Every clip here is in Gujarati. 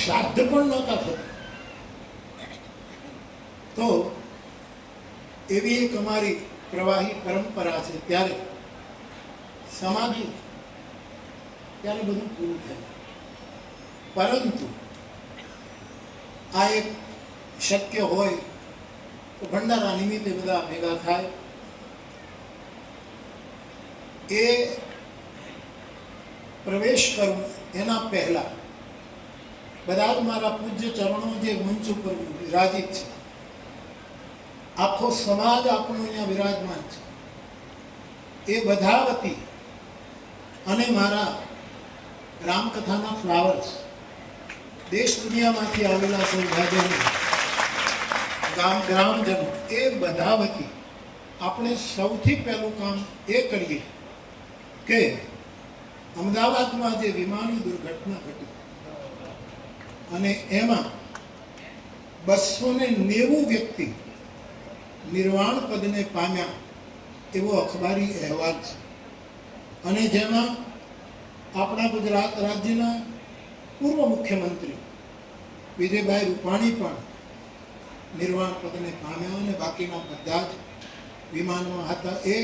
શ્રાદ્ધ પણ નહોતા થતા. તો એવી એક અમારી પ્રવાહી પરંપરા છે. ત્યારે સમાધિ ત્યારે બધું પૂરું થયું. પરંતુ આ એક શક્ય હોય તો ભંડારા નિમિત્તે બધા ભેગા થાય. એ પ્રવેશ કરવું એના પહેલા બધા જ મારા પૂજ્ય ચરણો જે મંચ ઉપર વિરાજિત છે, આખો સમાજ આપણો અહીંયા વિરાજમાન છે, એ બધા વતી અને મારા રામકથાના ફ્લાવર્સ દેશ દુનિયામાંથી આવેલા સૌભાગ્યને ગ્રામજનો એ બધા વતી આપણે સૌથી પહેલું કામ એ કરીએ કે અમદાવાદમાં જે વિમાનની દુર્ઘટના ઘટી અને એમાં 290 વ્યક્તિ નિર્વાણ પદને પામ્યા એવો અખબારી અહેવાલ છે. અને જેમાં આપણા ગુજરાત રાજ્યના પૂર્વ મુખ્યમંત્રી વિજયભાઈ રૂપાણી પણ નિર્વાણ પદને પામ્યા અને બાકીના બધા જ વિમાનમાં હતા. એ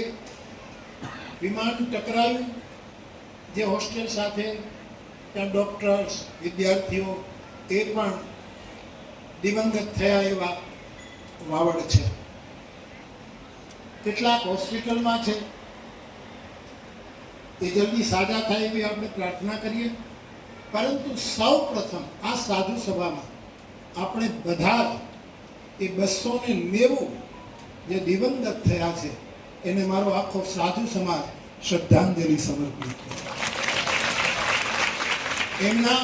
વિમાન ટકરાયું જે હોસ્ટેલ સાથે, ત્યાં ડૉક્ટર્સ, વિદ્યાર્થીઓ એ પણ દિવંગત થયા એવા વાવડ છે. કેટલાક હોસ્પિટલમાં છે, એ જલ્દી સાજા થાય એવી આપણે પ્રાર્થના કરીએ. પરંતુ સૌ પ્રથમ આ સાધુ સભામાં આપણે બધા જ એ 290 જે દિવંગત થયા છે એને મારો આખો સાધુ સમાજ શ્રદ્ધાંજલિ સમર્પિત કરે. એમના